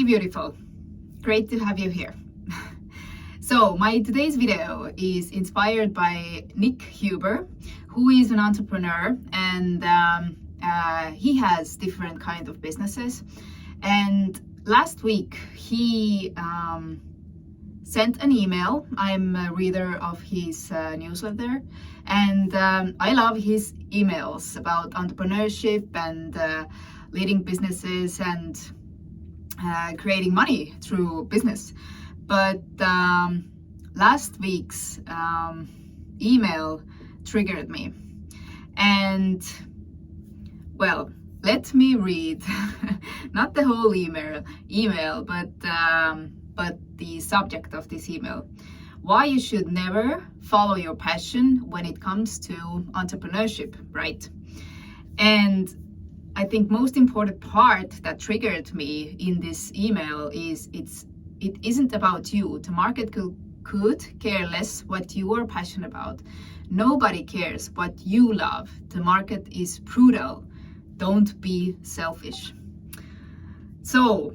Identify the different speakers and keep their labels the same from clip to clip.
Speaker 1: beautiful. Great to have you here. So my today's video is inspired by Nick Huber, who is an entrepreneur, and he has different kind of businesses. And last week he sent an email. I'm a reader of his newsletter, and I love his emails about entrepreneurship and leading businesses and creating money through business. But last week's email triggered me, and well, let me read not the whole email, but the subject of this email: why you should never follow your passion when it comes to entrepreneurship, right? And I think most important part that triggered me in this email is it isn't about you. The market could care less what you are passionate about. Nobody cares what you love. The market is brutal. Don't be selfish. So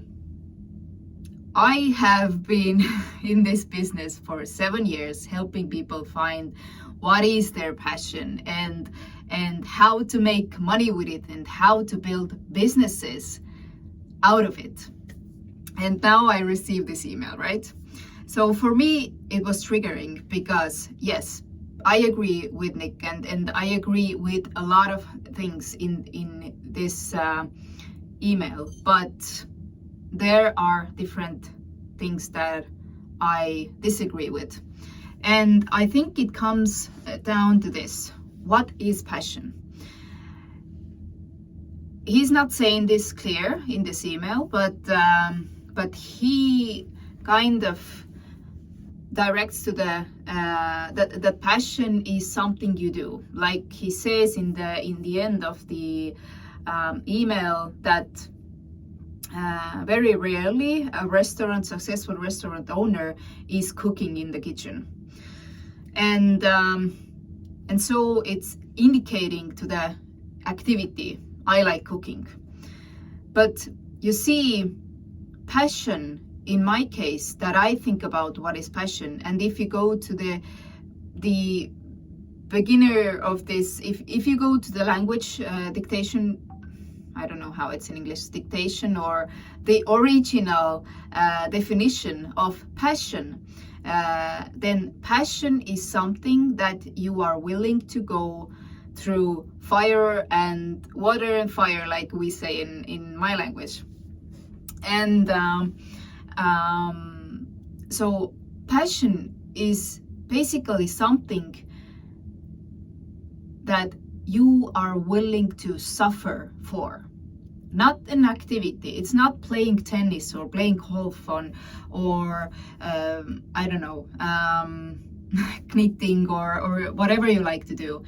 Speaker 1: I have been in this business for 7 years, helping people find what is their passion and how to make money with it and how to build businesses out of it. And now I received this email, right? So for me, it was triggering because yes, I agree with Nick and I agree with a lot of things in this email, but there are different things that I disagree with. And I think it comes down to this: what is passion? He's not saying this clear in this email, but he kind of directs to the passion is something you do. Like he says in the end of the email that very rarely a successful restaurant owner is cooking in the kitchen, and so it's indicating to the activity: I like cooking. But you see, passion, in my case, that I think about what is passion, and if you go to the beginner of this, if you go to the language dictation, I don't know how it's in English, dictation, or the original definition of passion, then passion is something that you are willing to go through fire and water and fire, like we say in my language. And so passion is basically something that you are willing to suffer for, not an activity. It's not playing tennis or playing golf or I don't know, knitting or whatever you like to do.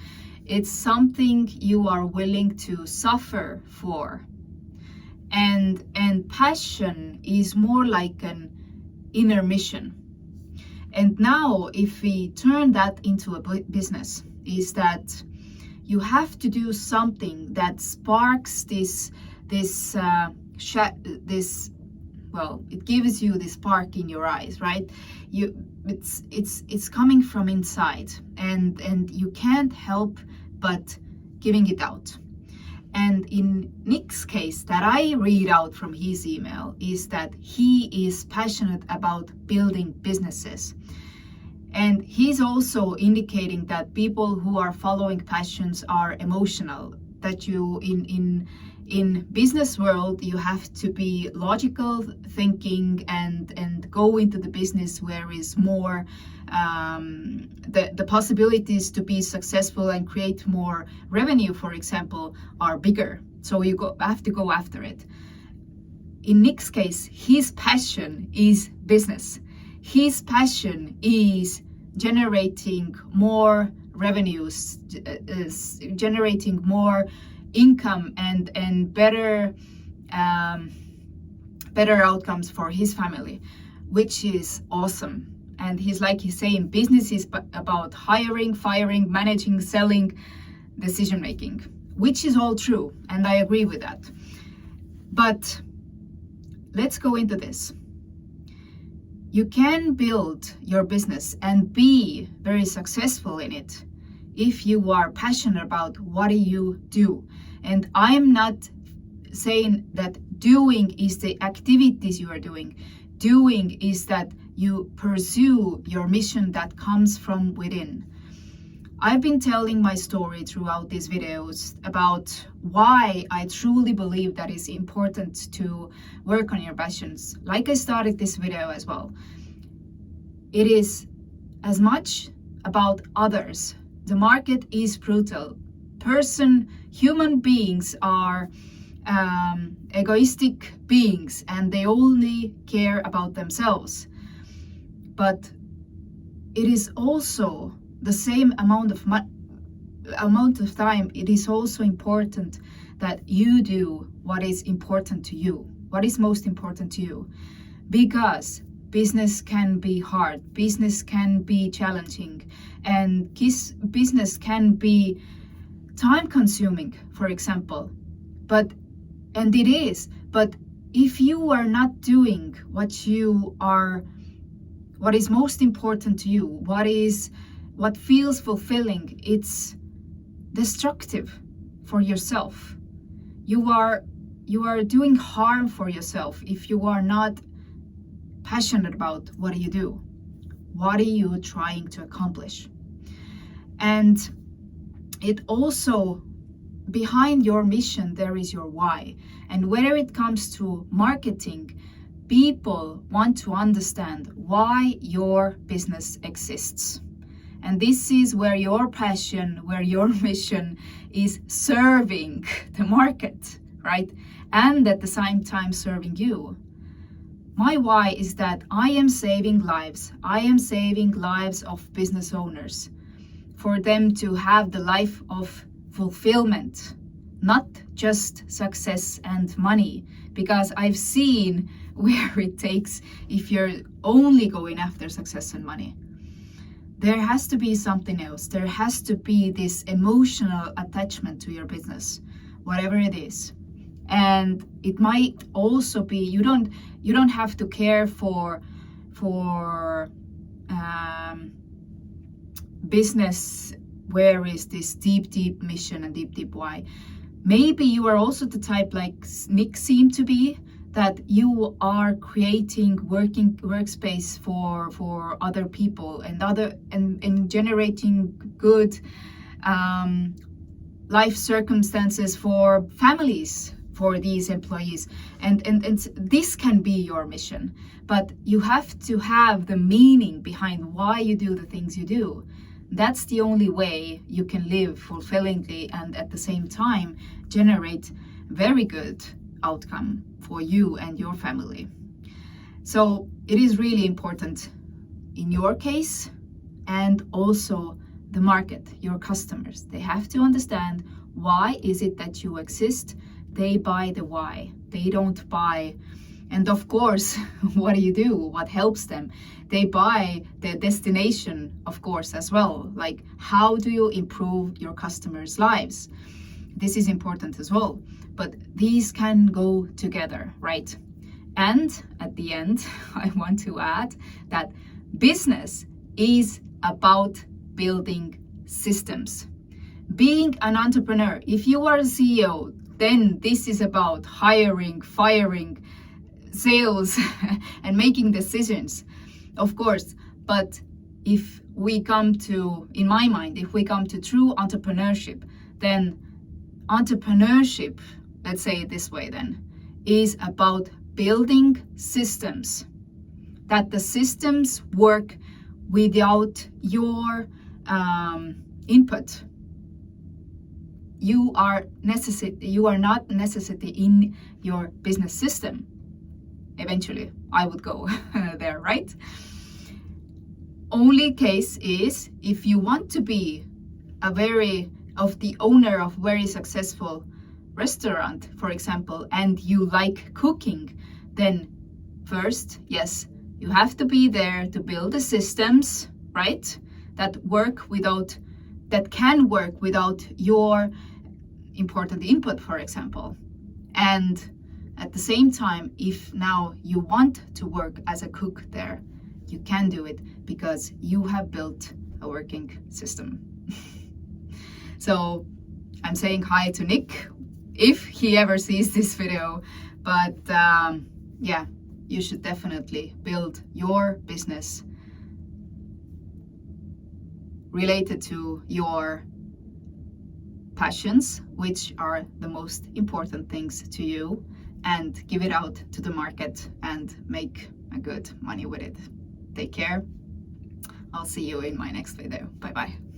Speaker 1: It's something you are willing to suffer for. And passion is more like an inner mission. And now if we turn that into a business, is that you have to do something that sparks this well, it gives you this spark in your eyes, right? It's coming from inside, and you can't help but giving it out. And in Nick's case, that I read out from his email, is that he is passionate about building businesses. And he's also indicating that people who are following passions are emotional, that you in business world, you have to be logical thinking and go into the business where is more the possibilities to be successful and create more revenue, for example, are bigger. So you have to go after it. In Nick's case, his passion is business. His passion is generating more revenues, generating more income and better outcomes for his family, which is awesome. And he's saying business is about hiring, firing, managing, selling, decision making, which is all true, and I agree with that. But let's go into this. You can build your business and be very successful in it if you are passionate about what you do. And I'm not saying that doing is the activities you are doing. Doing is that you pursue your mission that comes from within. I've been telling my story throughout these videos about why I truly believe that it's important to work on your passions. Like I started this video as well. It is as much about others. The market is brutal. Human beings are egoistic beings, and they only care about themselves. But it is also the same amount of time. It is also important that you do what is important to you, what is most important to you, because business can be hard, business can be challenging, and business can be time consuming, for example. But if you are not doing what is most important to you, what feels fulfilling, it's destructive for yourself. You are doing harm for yourself if you are not passionate about what you do. What are you trying to accomplish? And it also, behind your mission, there is your why. And whether it comes to marketing, people want to understand why your business exists. And this is where your passion, where your mission is serving the market, right? And at the same time serving you. My why is that I am saving lives. I am saving lives of business owners for them to have the life of fulfillment, not just success and money. Because I've seen where it takes if you're only going after success and money. There has to be something else. There has to be this emotional attachment to your business, whatever it is. And it might also be you don't have to care for business where is this deep mission and deep why. Maybe you are also the type like Nick seemed to be, that you are creating workspace for other people and generating good life circumstances for families for these employees, and this can be your mission, but you have to have the meaning behind why you do the things you do. That's the only way you can live fulfillingly and at the same time generate very good outcome for you and your family. So it is really important in your case, and also the market, your customers. They have to understand why is it that you exist. They buy the why. They don't buy, and of course, what do? What helps them? They buy the destination, of course, as well. Like, how do you improve your customers' lives? This is important as well. But these can go together, right? And at the end, I want to add that business is about building systems. Being an entrepreneur, if you are a CEO, then this is about hiring, firing, sales, and making decisions, of course. But if we come to, in my mind, if we come to true entrepreneurship, then entrepreneurship, let's say it this way then, is about building systems, that the systems work without your input. You are not necessity in your business system. Eventually, I would go there, right? Only case is if you want to be the owner of very successful restaurant, for example, and you like cooking, then first, yes, you have to be there to build the systems, right? That can work without your important input, for example. And At the same time, if now you want to work as a cook there, you can do it because you have built a working system. So I'm saying hi to Nick if he ever sees this video, but yeah, you should definitely build your business related to your passions, which are the most important things to you, and give it out to the market and make a good money with it. Take care. I'll see you in my next video. Bye bye.